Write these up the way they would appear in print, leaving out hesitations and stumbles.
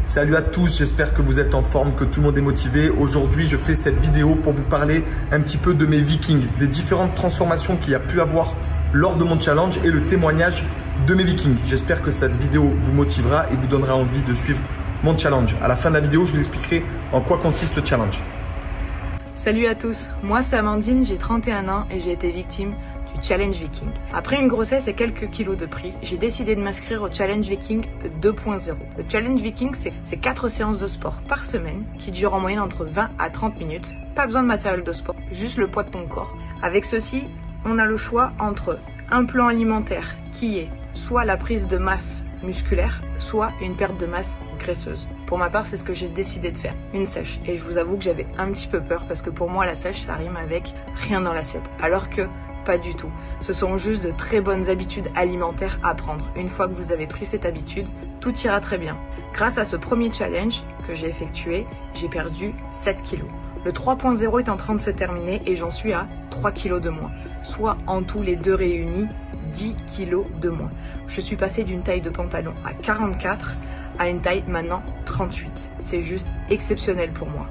Salut à tous, j'espère que vous êtes en forme, que tout le monde est motivé. Aujourd'hui, je fais cette vidéo pour vous parler un petit peu de mes vikings, des différentes transformations qu'il y a pu avoir lors de mon challenge et le témoignage de mes vikings. J'espère que cette vidéo vous motivera et vous donnera envie de suivre mon challenge. À la fin de la vidéo, je vous expliquerai en quoi consiste le challenge. Salut à tous, moi c'est Amandine, j'ai 31 ans et j'ai été victime du Challenge Viking. Après une grossesse et quelques kilos de pris, j'ai décidé de m'inscrire au Challenge Viking 2.0. Le Challenge Viking, c'est 4 séances de sport par semaine qui durent en moyenne entre 20 à 30 minutes. Pas besoin de matériel de sport, juste le poids de ton corps. Avec ceci, on a le choix entre un plan alimentaire qui est soit la prise de masse musculaire, soit une perte de masse graisseuse. Pour ma part, c'est ce que j'ai décidé de faire, une sèche. Et je vous avoue que j'avais un petit peu peur parce que pour moi, la sèche, ça rime avec rien dans l'assiette. Alors que pas du tout. Ce sont juste de très bonnes habitudes alimentaires à prendre. Une fois que vous avez pris cette habitude, tout ira très bien. Grâce à ce premier challenge que j'ai effectué, j'ai perdu 7 kilos. Le 3.0 est en train de se terminer et j'en suis à 3 kilos de moins. Soit en tout les deux réunis, 10 kilos de moins. Je suis passée d'une taille de pantalon à 44 à une taille maintenant 38. C'est juste exceptionnel pour moi.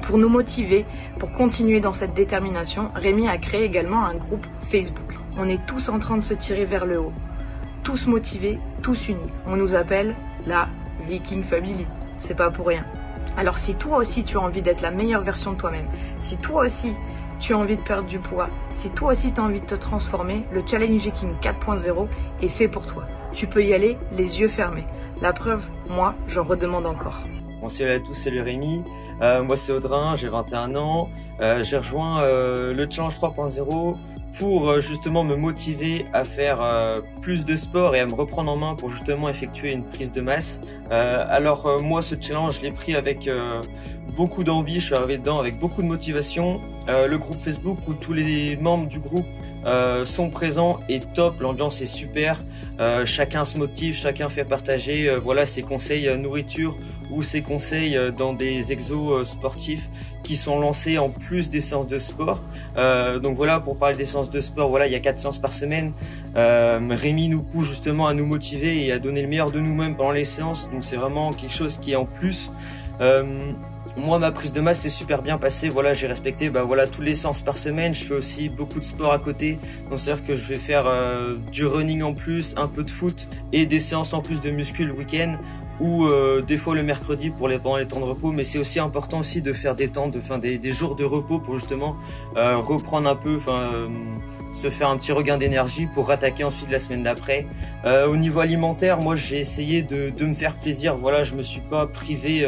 Pour nous motiver, pour continuer dans cette détermination, Rémi a créé également un groupe Facebook. On est tous en train de se tirer vers le haut. Tous motivés, tous unis. On nous appelle la Viking Family. C'est pas pour rien. Alors si toi aussi tu as envie d'être la meilleure version de toi-même, si toi aussi tu as envie de perdre du poids, si toi aussi tu as envie de te transformer, le Challenge Viking 4.0 est fait pour toi. Tu peux y aller les yeux fermés. La preuve, moi, j'en redemande encore. Bon, salut à tous, c'est le Rémi. Moi, c'est Audrin, j'ai 21 ans. J'ai rejoint le Challenge 3.0 pour justement me motiver à faire plus de sport et à me reprendre en main pour justement effectuer une prise de masse. Moi, ce challenge, je l'ai pris avec beaucoup d'envie. Je suis arrivé dedans avec beaucoup de motivation. Le groupe Facebook où tous les membres du groupe sont présents est top, l'ambiance est super, chacun se motive, chacun fait partager voilà ses conseils nourriture ou ses conseils dans des exos sportifs qui sont lancés en plus des séances de sport. Donc voilà, pour parler des séances de sport, voilà, il y a 4 séances par semaine. Rémi nous pousse justement à nous motiver et à donner le meilleur de nous-mêmes pendant les séances, donc c'est vraiment quelque chose qui est en plus. Moi, ma prise de masse s'est super bien passée. Voilà, j'ai respecté toutes les séances par semaine. Je fais aussi beaucoup de sport à côté. Donc c'est-à-dire que je vais faire du running en plus, un peu de foot et des séances en plus de muscu le week-end ou des fois le mercredi pendant les temps de repos. Mais c'est aussi important aussi de faire des temps, des jours de repos pour justement reprendre un peu, se faire un petit regain d'énergie pour rattaquer ensuite la semaine d'après. Au niveau alimentaire, moi j'ai essayé de me faire plaisir. Voilà, je me suis pas privé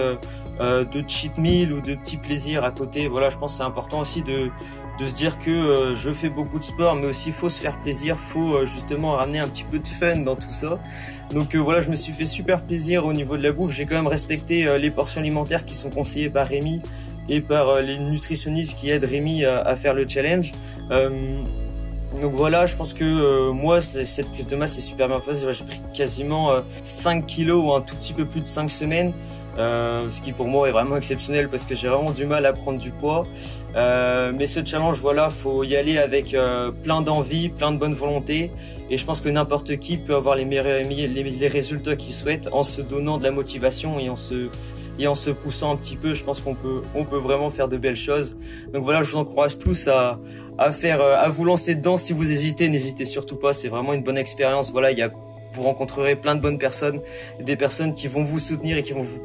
de cheat meal ou de petits plaisirs à côté. Voilà, je pense que c'est important aussi de se dire que je fais beaucoup de sport, mais aussi faut se faire plaisir, faut justement ramener un petit peu de fun dans tout ça. Donc voilà, je me suis fait super plaisir au niveau de la bouffe. J'ai quand même respecté les portions alimentaires qui sont conseillées par Rémi et par les nutritionnistes qui aident Rémi à faire le challenge. Donc voilà, je pense que moi, cette prise de masse est super bien faite. J'ai pris quasiment 5 kilos ou un tout petit peu plus de 5 semaines. Ce qui pour moi est vraiment exceptionnel parce que j'ai vraiment du mal à prendre du poids. Mais ce challenge, voilà, faut y aller avec plein d'envie, plein de bonne volonté. Et je pense que n'importe qui peut avoir les résultats qu'il souhaite en se donnant de la motivation et en se poussant un petit peu. Je pense qu'on peut vraiment faire de belles choses. Donc voilà, je vous encourage tous à vous lancer dedans. Si vous hésitez, n'hésitez surtout pas. C'est vraiment une bonne expérience. Voilà, vous rencontrerez plein de bonnes personnes, des personnes qui vont vous soutenir et qui vont vous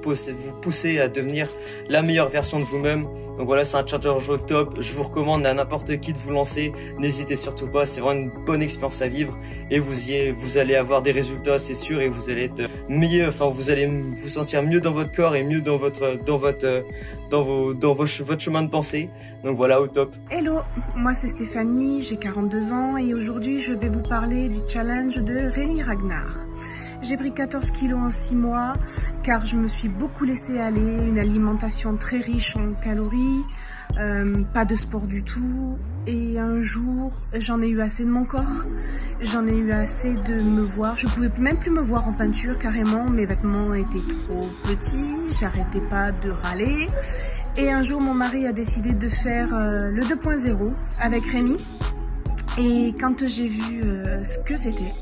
pousser à devenir la meilleure version de vous-même. Donc voilà, c'est un challenge au top. Je vous recommande à n'importe qui de vous lancer. N'hésitez surtout pas, c'est vraiment une bonne expérience à vivre et vous allez avoir des résultats, c'est sûr, et vous allez être mieux. Vous allez vous sentir mieux dans votre corps et mieux dans votre chemin de pensée. Donc voilà, au top. Hello, moi c'est Stéphanie, j'ai 42 ans et aujourd'hui je vais vous parler du challenge de Rémi Ragnar. J'ai pris 14 kilos en 6 mois car je me suis beaucoup laissé aller, une alimentation très riche en calories, pas de sport du tout, et un jour j'en ai eu assez de mon corps, j'en ai eu assez de me voir, je pouvais même plus me voir en peinture carrément, mes vêtements étaient trop petits, j'arrêtais pas de râler. Et un jour, mon mari a décidé de faire le 2.0 avec Rémi. Et quand j'ai vu ce que c'était,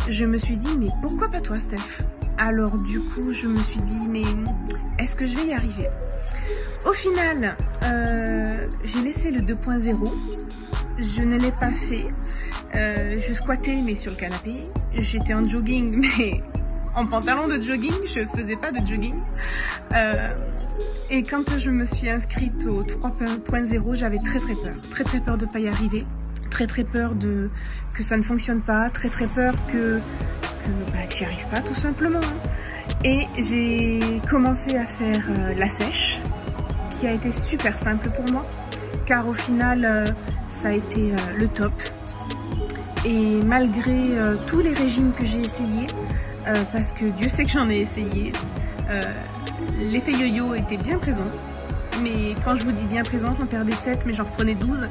je me suis dit, mais pourquoi pas toi, Steph? Alors du coup, je me suis dit, mais est-ce que je vais y arriver? Au final, j'ai laissé le 2.0. Je ne l'ai pas fait. Je squattais mais sur le canapé. J'étais en jogging mais en pantalon de jogging. Je faisais pas de jogging. Et quand je me suis inscrite au 3.0, j'avais très peur. Très peur de ne pas y arriver. Très peur que ça ne fonctionne pas. Très peur que j'y arrive pas tout simplement. Et j'ai commencé à faire la sèche, qui a été super simple pour moi, car au final ça a été le top. Et malgré tous les régimes que j'ai essayés, parce que Dieu sait que j'en ai essayé, l'effet yo-yo était bien présent. Mais quand je vous dis bien présent, j'en perdais 7 mais j'en reprenais 12.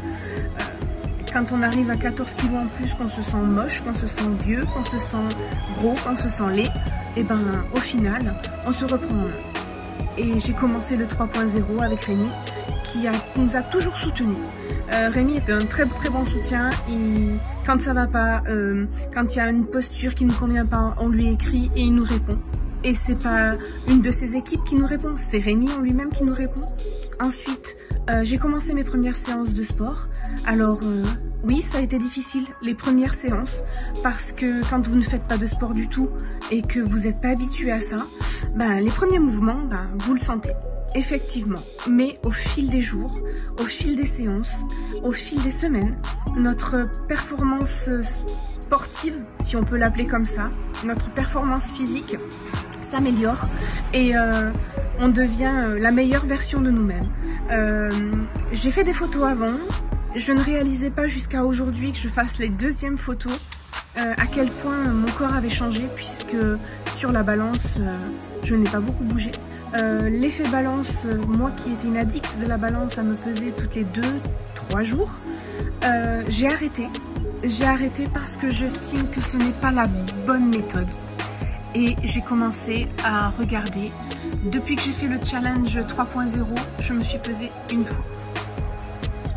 Quand on arrive à 14 kilos en plus, qu'on se sent moche, qu'on se sent vieux, qu'on se sent gros, qu'on se sent laid, et ben au final on se reprend en main. Et j'ai commencé le 3.0 avec Rémi, qui nous a toujours soutenus. Rémi est un très bon soutien. Quand ça va pas, quand il y a une posture qui ne nous convient pas, on lui écrit et il nous répond. Et c'est pas une de ses équipes qui nous répond, c'est Rémi en lui-même qui nous répond. Ensuite, j'ai commencé mes premières séances de sport. Alors oui, ça a été difficile les premières séances, parce que quand vous ne faites pas de sport du tout et que vous n'êtes pas habitué à ça, ben, les premiers mouvements, ben, vous le sentez. Effectivement, mais au fil des jours, au fil des séances, au fil des semaines, notre performance sportive, si on peut l'appeler comme ça, notre performance physique s'améliore et on devient la meilleure version de nous-mêmes. J'ai fait des photos avant, je ne réalisais pas jusqu'à aujourd'hui que je fasse les deuxièmes photos à quel point mon corps avait changé, puisque sur la balance, je n'ai pas beaucoup bougé. L'effet balance, moi qui étais une addict de la balance à me peser toutes les 2-3 jours, j'ai arrêté. J'ai arrêté parce que j'estime que ce n'est pas la bonne méthode. Et j'ai commencé à regarder. Depuis que j'ai fait le challenge 3.0, je me suis pesée une fois.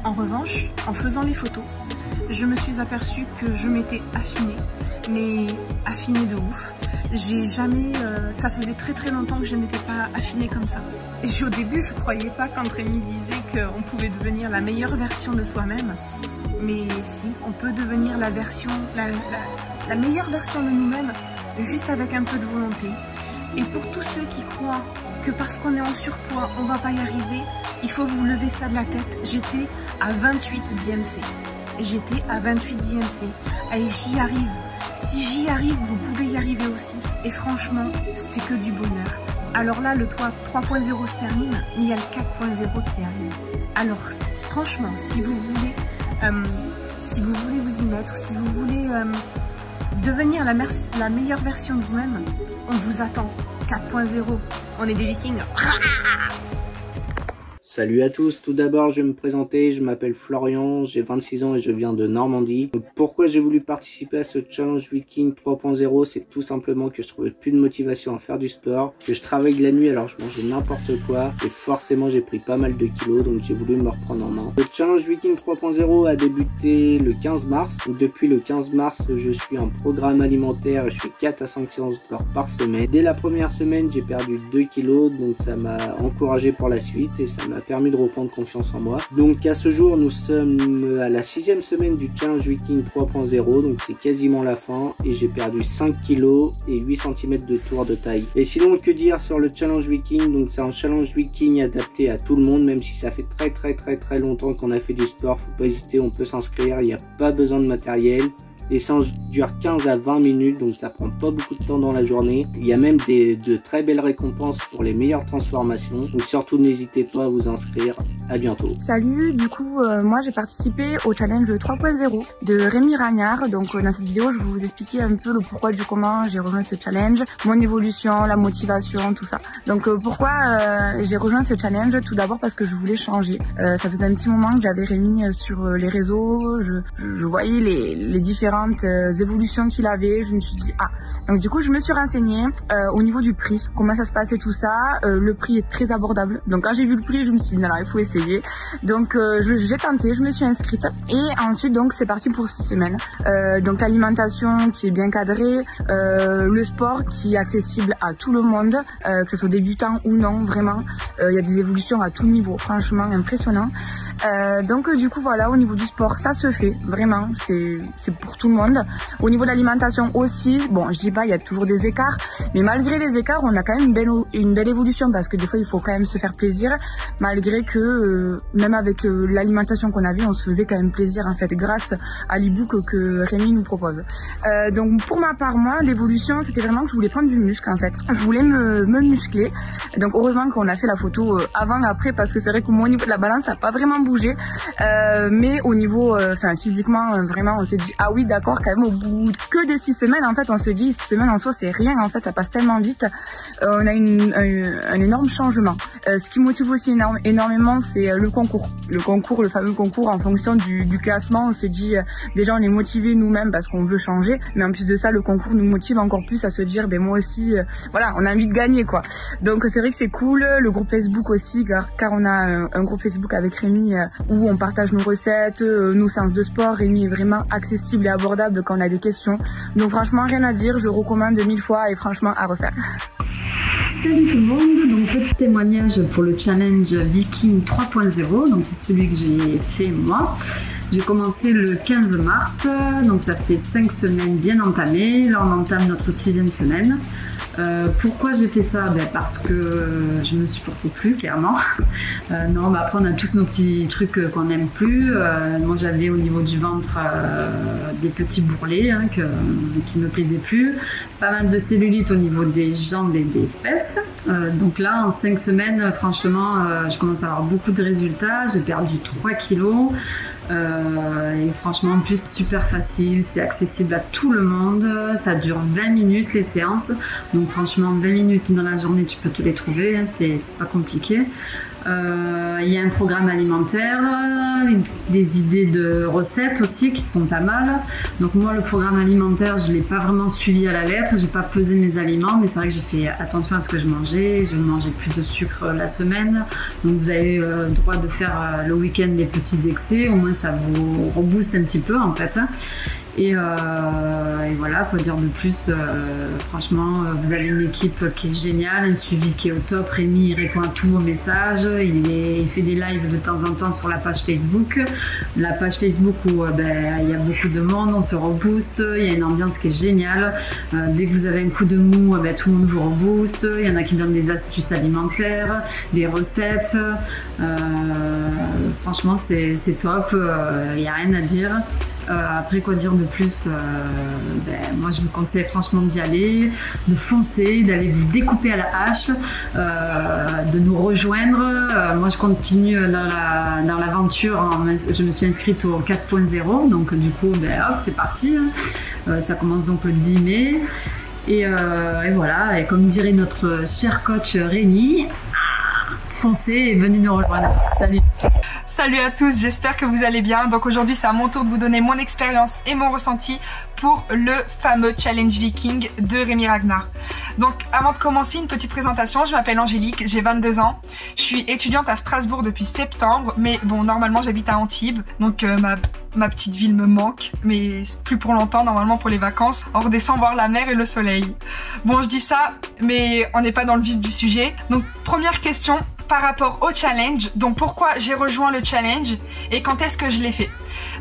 En revanche, en faisant les photos, je me suis aperçue que je m'étais affinée, mais affinée de ouf. J'ai jamais, ça faisait très longtemps que je n'étais pas affinée comme ça. Et au début, je croyais pas quand Rémi disait qu'on pouvait devenir la meilleure version de soi-même. Mais si, on peut devenir la meilleure version de nous-mêmes, juste avec un peu de volonté. Et pour tous ceux qui croient que parce qu'on est en surpoids, on va pas y arriver, il faut vous lever ça de la tête. J'étais à 28 d'IMC. J'étais à 28 d'IMC. Et j'y arrive. Si j'y arrive, vous pouvez y arriver aussi. Et franchement, c'est que du bonheur. Alors là, le 3.0 se termine, mais il y a le 4.0 qui arrive. Alors franchement, si vous voulez vous y mettre, si vous voulez devenir la meilleure version de vous-même, on vous attend. 4.0, on est des vikings. Salut à tous, tout d'abord je vais me présenter, je m'appelle Florian, j'ai 26 ans et je viens de Normandie. Donc, pourquoi j'ai voulu participer à ce challenge Viking 3.0, c'est tout simplement que je trouvais plus de motivation à faire du sport, que je travaille la nuit alors je mangeais n'importe quoi et forcément j'ai pris pas mal de kilos, donc j'ai voulu me reprendre en main. Le challenge Viking 3.0 a débuté le 15 mars, donc depuis le 15 mars je suis en programme alimentaire et je fais 4 à 5 séances de sport par semaine. Dès la première semaine j'ai perdu 2 kilos, donc ça m'a encouragé pour la suite et ça m'a permis de reprendre confiance en moi. Donc à ce jour nous sommes à la 6e semaine du challenge Viking 3.0, donc c'est quasiment la fin et j'ai perdu 5 kilos et 8 cm de tour de taille. Et sinon que dire sur le challenge Viking, donc c'est un challenge Viking adapté à tout le monde, même si ça fait très longtemps qu'on a fait du sport, faut pas hésiter, on peut s'inscrire, il n'y a pas besoin de matériel. Les séances durent 15 à 20 minutes, donc ça prend pas beaucoup de temps dans la journée. Il y a même de très belles récompenses pour les meilleures transformations. Donc surtout n'hésitez pas à vous inscrire. À bientôt. Salut, du coup moi j'ai participé au challenge 3.0 de Rémi Ragnard. Donc dans cette vidéo je vais vous expliquer un peu le pourquoi du comment j'ai rejoint ce challenge, mon évolution, la motivation, tout ça. Donc pourquoi j'ai rejoint ce challenge? Tout d'abord parce que je voulais changer. Ça faisait un petit moment que j'avais Rémi sur les réseaux, je voyais les différents différentes évolutions qu'il avait. Je me suis dit donc du coup je me suis renseignée au niveau du prix, comment ça se passait tout ça. Le prix est très abordable, donc quand j'ai vu le prix je me suis dit non, il faut essayer. Donc j'ai tenté, je me suis inscrite et ensuite donc c'est parti pour 6 semaines. Donc l'alimentation qui est bien cadrée, le sport qui est accessible à tout le monde, que ce soit débutant ou non, vraiment. Il y a des évolutions à tout niveau, franchement impressionnant. Donc du coup voilà, au niveau du sport ça se fait vraiment, c'est pour tout le monde. Au niveau de l'alimentation aussi, bon je dis pas il y a toujours des écarts, mais malgré les écarts on a quand même une belle évolution, parce que des fois il faut quand même se faire plaisir, malgré que même avec l'alimentation qu'on avait on se faisait quand même plaisir en fait, grâce à l'e-book que Rémi nous propose. Donc pour ma part, moi l'évolution c'était vraiment que je voulais prendre du muscle en fait, je voulais me muscler. Donc heureusement qu'on a fait la photo avant après, parce que c'est vrai que moi au niveau de la balance ça n'a pas vraiment bougé, mais au niveau physiquement vraiment on se dit ah oui d'accord, quand même au bout que de 6 semaines en fait on se dit 6 semaines en soi c'est rien en fait, ça passe tellement vite. On a un énorme changement. Ce qui motive aussi énormément c'est le concours, le fameux concours en fonction du classement. On se dit déjà on est motivé nous-mêmes parce qu'on veut changer, mais en plus de ça le concours nous motive encore plus à se dire ben moi aussi voilà, on a envie de gagner quoi. Donc c'est vrai que c'est cool. Le groupe Facebook aussi, car on a un groupe Facebook avec Rémi où on partage nos recettes, nos séances de sport. Rémi est vraiment accessible et abordable quand on a des questions. Donc franchement rien à dire, je recommande 1000 fois et franchement à refaire. Salut tout le monde, donc petit témoignage pour le challenge Viking 3.0, donc c'est celui que j'ai fait moi. J'ai commencé le 15 mars, donc ça fait 5 semaines bien entamées, là on entame notre 6e semaine. Pourquoi j'ai fait ça? Parce que je me supportais plus, clairement. Non, après on a tous nos petits trucs qu'on n'aime plus. Moi j'avais au niveau du ventre des petits bourrelets qui me plaisaient plus. Pas mal de cellulite au niveau des jambes et des fesses. Donc là en 5 semaines, franchement, je commence à avoir beaucoup de résultats. J'ai perdu 3 kilos. Et franchement en plus super facile, c'est accessible à tout le monde, ça dure 20 minutes les séances, donc franchement 20 minutes dans la journée tu peux te les trouver, hein, c'est pas compliqué. Il y a un programme alimentaire, des idées de recettes aussi qui sont pas mal. Donc moi le programme alimentaire je l'ai pas vraiment suivi à la lettre, j'ai pas pesé mes aliments, mais c'est vrai que j'ai fait attention à ce que je mangeais. Je ne mangeais plus de sucre la semaine, donc vous avez le droit de faire le week-end des petits excès, au moins ça vous rebooste un petit peu en fait. Et voilà, quoi dire de plus, franchement vous avez une équipe qui est géniale, un suivi qui est au top. Rémi il répond à tous vos messages, il fait des lives de temps en temps sur la page Facebook. La page Facebook où il y a beaucoup de monde, on se rebooste, il y a une ambiance qui est géniale. Dès que vous avez un coup de mou, tout le monde vous rebooste, il y en a qui donnent des astuces alimentaires, des recettes. Franchement c'est top, il n'y a rien à dire. Après quoi dire de plus, moi je vous conseille franchement d'y aller, de foncer, d'aller vous découper à la hache, de nous rejoindre. Moi je continue dans l'aventure, je me suis inscrite au 4.0, donc du coup hop c'est parti, ça commence donc le 10 mai et voilà, et comme dirait notre cher coach Rémi, foncez et venez nous rejoindre. Salut! Salut à tous, j'espère que vous allez bien. Donc aujourd'hui c'est à mon tour de vous donner mon expérience et mon ressenti pour le fameux Challenge Viking de Rémi Ragnar. Donc avant de commencer, une petite présentation, je m'appelle Angélique, j'ai 22 ans, je suis étudiante à Strasbourg depuis septembre, mais bon normalement j'habite à Antibes, donc ma petite ville me manque, mais plus pour longtemps, normalement pour les vacances, on redescend voir la mer et le soleil. Bon je dis ça, mais on n'est pas dans le vif du sujet. Donc première question, par rapport au challenge, donc pourquoi j'ai rejoint le challenge et quand est-ce que je l'ai fait.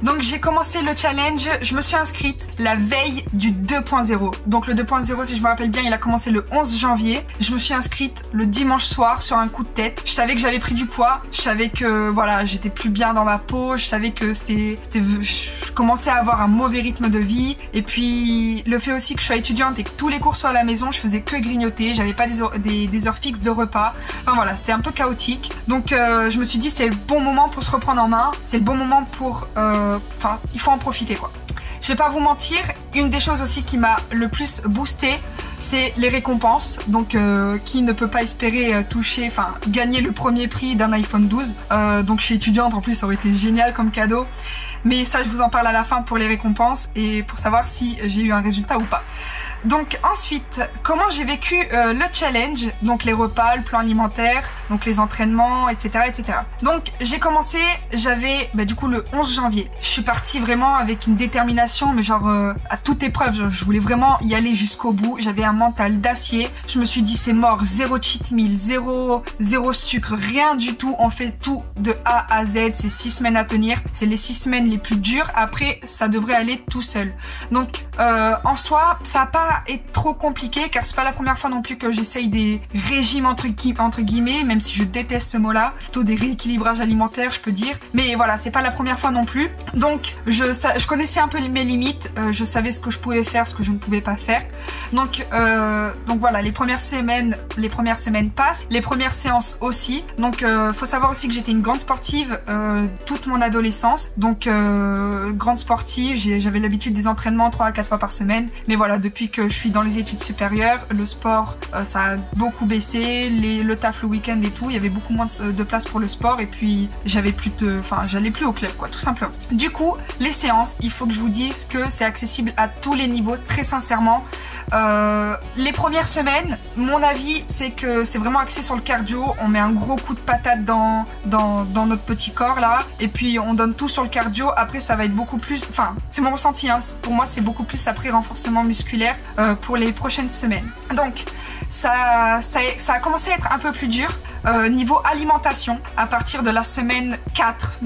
Donc j'ai commencé le challenge, je me suis inscrite la veille du 2.0. Donc le 2.0, si je me rappelle bien, il a commencé le 11 janvier. Je me suis inscrite le dimanche soir sur un coup de tête. Je savais que j'avais pris du poids, je savais que voilà, j'étais plus bien dans ma peau, je savais que je commençais à avoir un mauvais rythme de vie. Et puis le fait aussi que je sois étudiante et que tous les cours soient à la maison, je faisais que grignoter, j'avais pas des heures fixes de repas. Enfin voilà, c'était un peu chaotique. Donc je me suis dit c'est le bon moment pour se reprendre en main, c'est le bon moment pour il faut en profiter quoi. Je vais pas vous mentir, une des choses aussi qui m'a le plus boosté, c'est les récompenses. Donc qui ne peut pas espérer gagner le premier prix d'un iPhone 12. Donc je suis étudiante, en plus ça aurait été génial comme cadeau. Mais ça, je vous en parle à la fin pour les récompenses et pour savoir si j'ai eu un résultat ou pas. Donc ensuite, comment j'ai vécu le challenge, donc les repas, le plan alimentaire, donc les entraînements, etc. etc. Donc j'ai commencé, j'avais du coup le 11 janvier. Je suis partie vraiment avec une détermination, mais genre à toute épreuve, je voulais vraiment y aller jusqu'au bout. J'avais un mental d'acier. Je me suis dit c'est mort, zéro cheat meal, zéro sucre, rien du tout. On fait tout de A à Z, c'est 6 semaines à tenir. C'est les 6 semaines les plus dures. Après, ça devrait aller tout seul. Donc en soi, ça n'a pas est trop compliqué car c'est pas la première fois non plus que j'essaye des régimes entre guillemets, même si je déteste ce mot-là, plutôt des rééquilibrages alimentaires je peux dire, mais voilà, c'est pas la première fois non plus. Donc je connaissais un peu mes limites, je savais ce que je pouvais faire, ce que je ne pouvais pas faire. Donc voilà, les premières semaines passent, les premières séances aussi. Donc faut savoir aussi que j'étais une grande sportive toute mon adolescence, donc grande sportive, j'avais l'habitude des entraînements 3 à 4 fois par semaine, mais voilà, depuis que je suis dans les études supérieures, le sport ça a beaucoup baissé, le taf le week-end et tout, il y avait beaucoup moins de place pour le sport et puis j'allais plus au club quoi, tout simplement. Du coup, les séances, il faut que je vous dise que c'est accessible à tous les niveaux, très sincèrement. Les premières semaines, mon avis c'est que c'est vraiment axé sur le cardio, on met un gros coup de patate dans notre petit corps là et puis on donne tout sur le cardio. Après ça va être beaucoup plus, enfin c'est mon ressenti hein, pour moi c'est beaucoup plus après renforcement musculaire pour les prochaines semaines. Donc ça a commencé à être un peu plus dur niveau alimentation à partir de la semaine 4,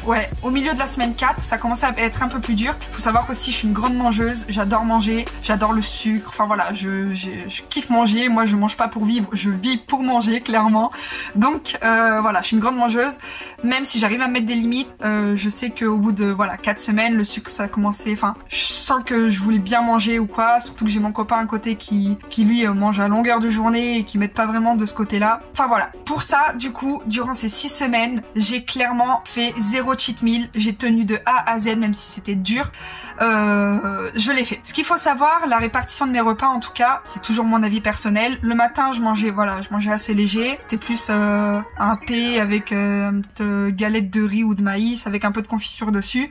ouais, au milieu de la semaine 4 ça a commencé à être un peu plus dur. Faut savoir qu'aussi je suis une grande mangeuse, j'adore manger, j'adore le sucre, enfin voilà, je kiffe manger, moi je mange pas pour vivre, je vis pour manger clairement. Donc voilà, je suis une grande mangeuse, même si j'arrive à mettre des limites, je sais qu'au bout de 4 semaines le sucre ça a commencé, enfin je sens que je voulais bien manger ou quoi, surtout que j'ai mon copain à côté qui lui mange à longueur de journée et qui m'aide pas vraiment de ce côté là. Enfin voilà, pour ça du coup durant ces 6 semaines j'ai clairement fait 0 cheat meal, j'ai tenu de A à Z même si c'était dur, je l'ai fait. Ce qu'il faut savoir, la répartition de mes repas en tout cas, c'est toujours mon avis personnel. Le matin je mangeais assez léger, c'était plus un thé avec une petite galette de riz ou de maïs avec un peu de confiture dessus.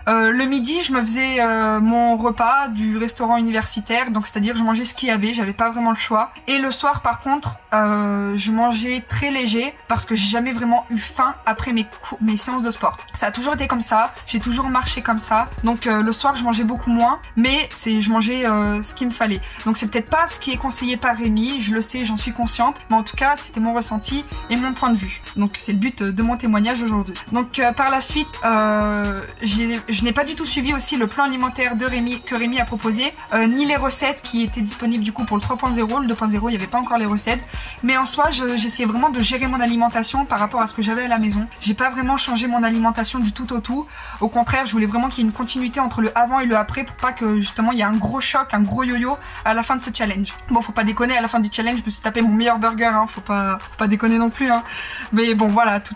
Le midi je me faisais mon repas du restaurant universitaire, donc c'est-à-dire je mangeais ce qu'il y avait, j'avais pas vraiment le choix. Et le soir par contre je mangeais très léger parce que j'ai jamais vraiment eu faim après mes séances de sport. Ça a toujours été comme ça, j'ai toujours marché comme ça, donc le soir je mangeais beaucoup moins, mais je mangeais ce qu'il me fallait. Donc c'est peut-être pas ce qui est conseillé par Rémi, je le sais, j'en suis consciente, mais en tout cas c'était mon ressenti et mon point de vue. Donc c'est le but de mon témoignage aujourd'hui. Donc par la suite je n'ai pas du tout suivi aussi le plan alimentaire de Rémi que Rémi a proposé, ni les recettes qui étaient disponibles du coup pour le 3.0. Le 2.0 il n'y avait pas encore les recettes, mais en soi j'essayais vraiment de gérer mon alimentation par rapport à ce que j'avais à la maison. J'ai pas vraiment changé mon alimentation du tout au tout, au contraire je voulais vraiment qu'il y ait une continuité entre le avant et le après pour pas que justement il y ait un gros choc, un gros yo-yo à la fin de ce challenge. Bon faut pas déconner, à la fin du challenge je me suis tapé mon meilleur burger, hein, faut pas déconner non plus hein. Mais bon voilà, tout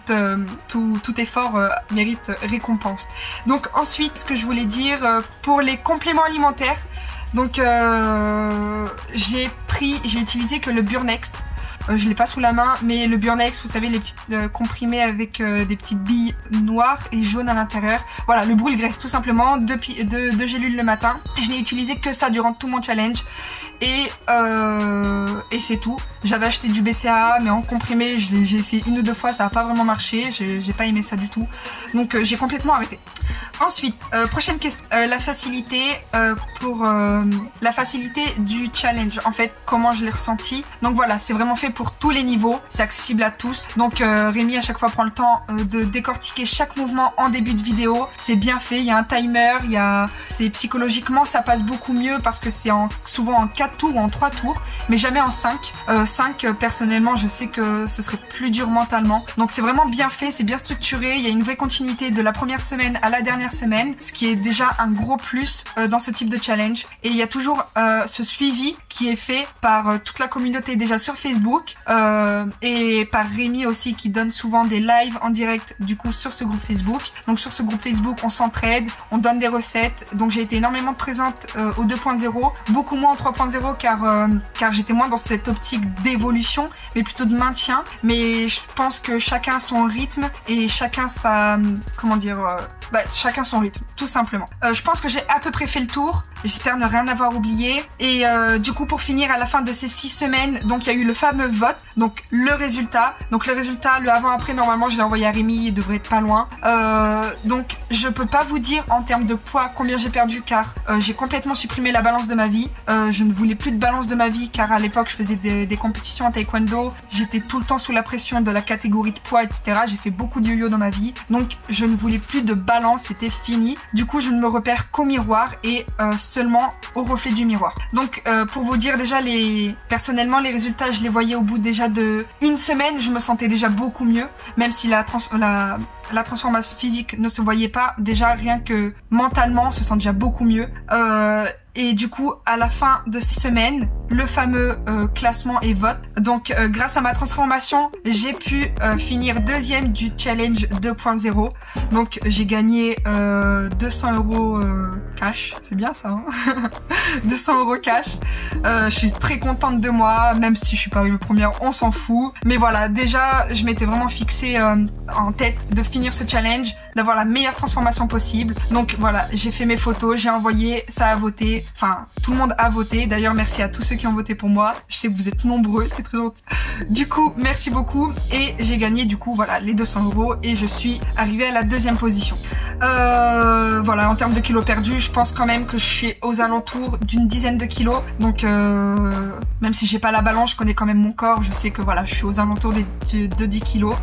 effort mérite récompense. Donc ensuite ce que je voulais dire pour les compléments alimentaires, donc j'ai utilisé que le Burnext. Je l'ai pas sous la main, mais le Burnext, vous savez, les petites comprimés avec des petites billes noires et jaunes à l'intérieur. Voilà, le brûle-graisse tout simplement, deux gélules le matin. Je n'ai utilisé que ça durant tout mon challenge et c'est tout. J'avais acheté du BCAA mais en comprimé, j'ai essayé 1 ou 2 fois, ça n'a pas vraiment marché, j'ai pas aimé ça du tout. Donc j'ai complètement arrêté. Ensuite, prochaine question, la facilité la facilité du challenge, en fait, comment je l'ai ressenti. Donc voilà, c'est vraiment fait pour tous les niveaux, c'est accessible à tous. Donc Rémi à chaque fois prend le temps de décortiquer chaque mouvement en début de vidéo. C'est bien fait, il y a un timer, c'est psychologiquement ça passe beaucoup mieux parce que c'est souvent en 4 tours ou en 3 tours, mais jamais en 5. 5 personnellement je sais que ce serait plus dur mentalement. Donc c'est vraiment bien fait, c'est bien structuré, il y a une vraie continuité de la première semaine à la dernière semaine, ce qui est déjà un gros plus dans ce type de challenge. Et il y a toujours ce suivi qui est fait par toute la communauté déjà sur Facebook Facebook et par Rémi aussi qui donne souvent des lives en direct du coup sur ce groupe Facebook. Donc sur ce groupe Facebook on s'entraide, on donne des recettes. Donc j'ai été énormément présente au 2.0, beaucoup moins en 3.0 car j'étais moins dans cette optique d'évolution mais plutôt de maintien. Mais je pense que chacun a son rythme et chacun sa chacun son rythme tout simplement. Je pense que j'ai à peu près fait le tour. J'espère ne rien avoir oublié. Et du coup pour finir, à la fin de ces 6 semaines, donc il y a eu le fameux vote, donc le résultat, le avant-après, normalement je l'ai envoyé à Rémi, il devrait être pas loin. Donc je peux pas vous dire en termes de poids combien j'ai perdu car j'ai complètement supprimé la balance de ma vie. Je ne voulais plus de balance de ma vie car à l'époque je faisais des compétitions en taekwondo, j'étais tout le temps sous la pression de la catégorie de poids, etc. J'ai fait beaucoup de yo-yo dans ma vie, donc je ne voulais plus de balance, c'était fini. Du coup je ne me repère qu'au miroir et seulement au reflet du miroir. Donc pour vous dire déjà, personnellement les résultats je les voyais au bout déjà de une semaine, je me sentais déjà beaucoup mieux, même si la transformation physique ne se voyait pas, déjà rien que mentalement on se sent déjà beaucoup mieux. Et du coup, à la fin de 6 semaines, le fameux classement et vote. Donc, grâce à ma transformation, j'ai pu finir 2e du challenge 2.0. Donc, j'ai gagné 200 € cash. C'est bien ça, hein 200 € cash. Je suis très contente de moi, même si je suis pas arrivée première, on s'en fout. Mais voilà, déjà, je m'étais vraiment fixée en tête de finir ce challenge, d'avoir la meilleure transformation possible. Donc voilà, j'ai fait mes photos, j'ai envoyé, ça a voté. Enfin, tout le monde a voté. D'ailleurs, merci à tous ceux qui ont voté pour moi. Je sais que vous êtes nombreux, c'est très gentil. Du coup, merci beaucoup. Et j'ai gagné, du coup, voilà, les 200 € et je suis arrivée à la 2e position. Voilà, en termes de kilos perdus, je pense quand même que je suis aux alentours d'une dizaine de kilos. Donc, même si j'ai pas la balance, je connais quand même mon corps. Je sais que voilà, je suis aux alentours de 10 kilos.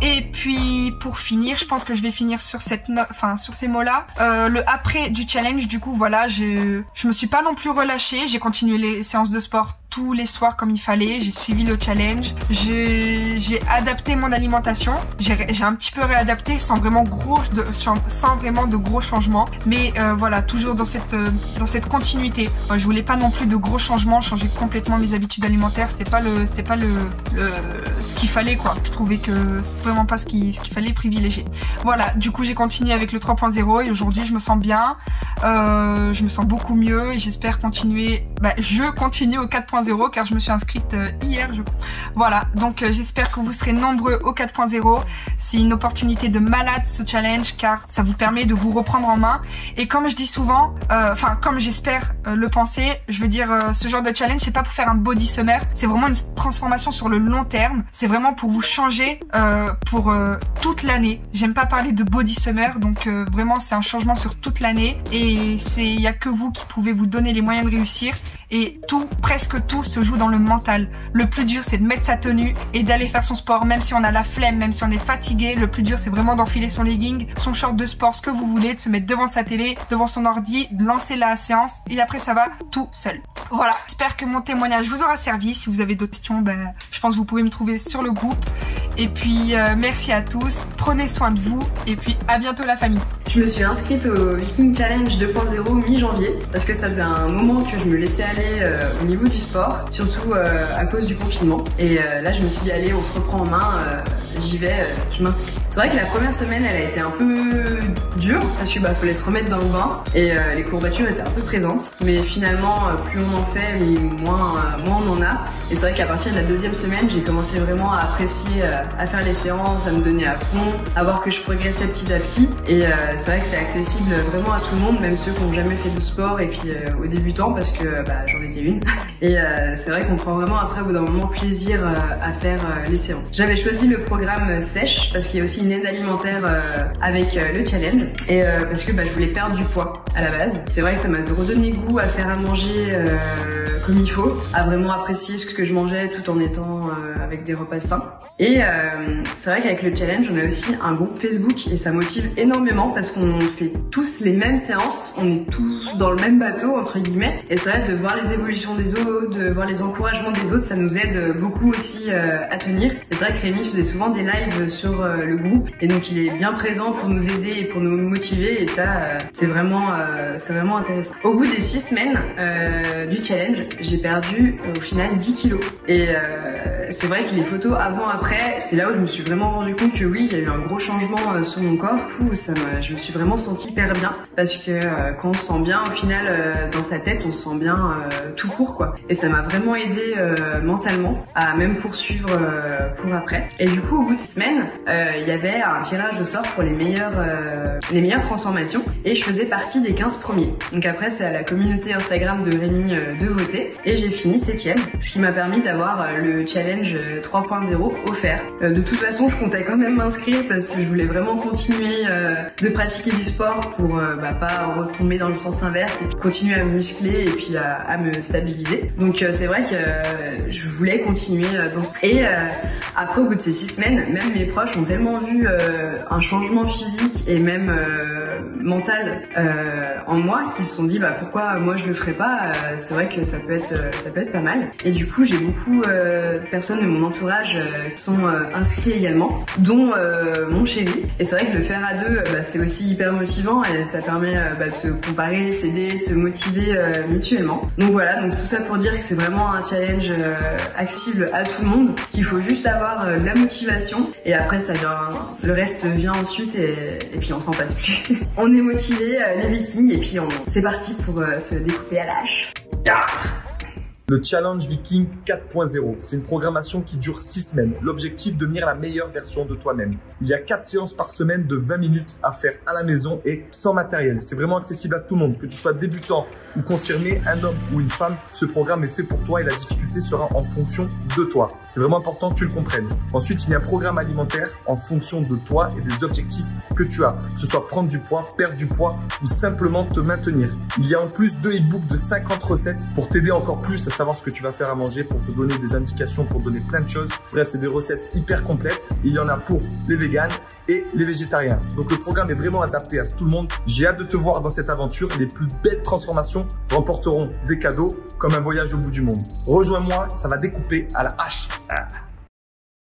Et puis, pour finir, je pense que je vais finir sur ces mots-là. Le après du challenge, du coup, voilà, je me suis pas non plus relâchée. J'ai continué les séances de sport tous les soirs comme il fallait. J'ai suivi le challenge. J'ai adapté mon alimentation. J'ai un petit peu réadapté sans vraiment de gros changements. Mais voilà, toujours dans cette continuité. Je voulais pas non plus de gros changements, changer complètement mes habitudes alimentaires. C'était pas ce qu'il fallait, quoi. Je trouvais que c'était vraiment pas ce qu'il fallait privilégier. Voilà, du coup j'ai continué avec le 3.0 et aujourd'hui je me sens bien. Je me sens beaucoup mieux et j'espère continuer. Je continue au 4.0 car je me suis inscrite hier, je crois. Voilà, donc j'espère que vous serez nombreux au 4.0. C'est une opportunité de malade ce challenge car ça vous permet de vous reprendre en main. Et comme je dis souvent, comme j'espère le penser, je veux dire, ce genre de challenge, c'est pas pour faire un body summer, c'est vraiment une transformation sur le long terme. C'est vraiment pour vous changer pour toute l'année. J'aime pas parler de body summer, donc vraiment c'est un changement sur toute l'année et il y a que vous qui pouvez vous donner les moyens de réussir. Et presque tout se joue dans le mental. Le plus dur, c'est de mettre sa tenue et d'aller faire son sport, même si on a la flemme, même si on est fatigué. Le plus dur, c'est vraiment d'enfiler son legging, son short de sport, ce que vous voulez, de se mettre devant sa télé, devant son ordi, de lancer la séance et après ça va tout seul. Voilà, j'espère que mon témoignage vous aura servi. Si vous avez d'autres questions, je pense que vous pouvez me trouver sur le groupe. Et puis, merci à tous, prenez soin de vous et puis à bientôt la famille. Je me suis inscrite au Viking Challenge 2.0 mi-janvier parce que ça faisait un moment que je me laissais aller au niveau du sport, surtout à cause du confinement. Et là, je me suis dit, allez, on se reprend en main, j'y vais, je m'inscris. C'est vrai que la première semaine, elle a été un peu dure parce que fallait se remettre dans le bain et les courbatures étaient un peu présentes. Mais finalement, plus on en fait, moins on en a. Et c'est vrai qu'à partir de la 2e semaine, j'ai commencé vraiment à apprécier, à faire les séances, à me donner à fond, à voir que je progressais petit à petit. Et c'est vrai que c'est accessible vraiment à tout le monde, même ceux qui n'ont jamais fait de sport et puis aux débutants parce que j'en étais une. Et c'est vrai qu'on prend vraiment après au bout d'un moment plaisir à faire les séances. J'avais choisi le programme sèche parce qu'il y a aussi une aide alimentaire avec le challenge et parce que je voulais perdre du poids à la base. C'est vrai que ça m'a redonné goût à faire à manger comme il faut, à vraiment apprécier ce que je mangeais tout en étant avec des repas sains. Et c'est vrai qu'avec le challenge, on a aussi un groupe Facebook et ça motive énormément parce qu'on fait tous les mêmes séances, on est tous dans le même bateau entre guillemets. Et c'est vrai de voir les évolutions des autres, de voir les encouragements des autres, ça nous aide beaucoup aussi à tenir. Et c'est vrai que Rémi faisait souvent des lives sur le groupe et donc il est bien présent pour nous aider et pour nous motiver et ça c'est vraiment intéressant. Au bout des 6 semaines du challenge, j'ai perdu au final 10 kilos et c'est vrai que les photos avant-après, c'est là où je me suis vraiment rendu compte que oui, il y a eu un gros changement sur mon corps. Je me suis vraiment sentie hyper bien parce que quand on se sent bien, au final, dans sa tête, on se sent bien tout court, quoi. Et ça m'a vraiment aidé mentalement à même poursuivre pour après. Et du coup, au bout de semaines, il y avait un tirage au sort pour les meilleures transformations et je faisais partie des 15 premiers. Donc après, c'est à la communauté Instagram de Rémi de voter et j'ai fini 7e, ce qui m'a permis d'avoir le challenge 3.0 offert. De toute façon, je comptais quand même m'inscrire parce que je voulais vraiment continuer de pratiquer du sport pour pas retomber dans le sens inverse et continuer à me muscler et puis à me stabiliser. Donc c'est vrai que je voulais continuer et après, au bout de ces 6 semaines, même mes proches ont tellement vu un changement physique et même mental en moi qu'ils se sont dit pourquoi moi je le ferais pas. C'est vrai que ça peut être pas mal. Et du coup, j'ai beaucoup de personnes de mon entourage qui sont inscrits également, dont mon chéri. Et c'est vrai que le faire à deux, c'est aussi hyper motivant et ça permet de se comparer, s'aider, se motiver mutuellement. Donc voilà, donc tout ça pour dire que c'est vraiment un challenge accessible à tout le monde, qu'il faut juste avoir la motivation et après ça vient, le reste vient ensuite et puis on s'en passe plus. On est motivés, les Vikings, et puis c'est parti pour se découper à l'âge. Yeah. Le Challenge Viking 4.0, c'est une programmation qui dure 6 semaines. L'objectif, devenir la meilleure version de toi-même. Il y a 4 séances par semaine de 20 minutes à faire à la maison et sans matériel. C'est vraiment accessible à tout le monde. Que tu sois débutant ou confirmé, un homme ou une femme, ce programme est fait pour toi et la difficulté sera en fonction de toi. C'est vraiment important que tu le comprennes. Ensuite, il y a un programme alimentaire en fonction de toi et des objectifs que tu as. Que ce soit prendre du poids, perdre du poids ou simplement te maintenir. Il y a en plus 2 e-books de 50 recettes pour t'aider encore plus à savoir ce que tu vas faire à manger, pour te donner des indications, pour te donner plein de choses. Bref, c'est des recettes hyper complètes. Il y en a pour les véganes et les végétariens. Donc le programme est vraiment adapté à tout le monde. J'ai hâte de te voir dans cette aventure. Les plus belles transformations remporteront des cadeaux comme un voyage au bout du monde. Rejoins-moi, ça va découper à la hache.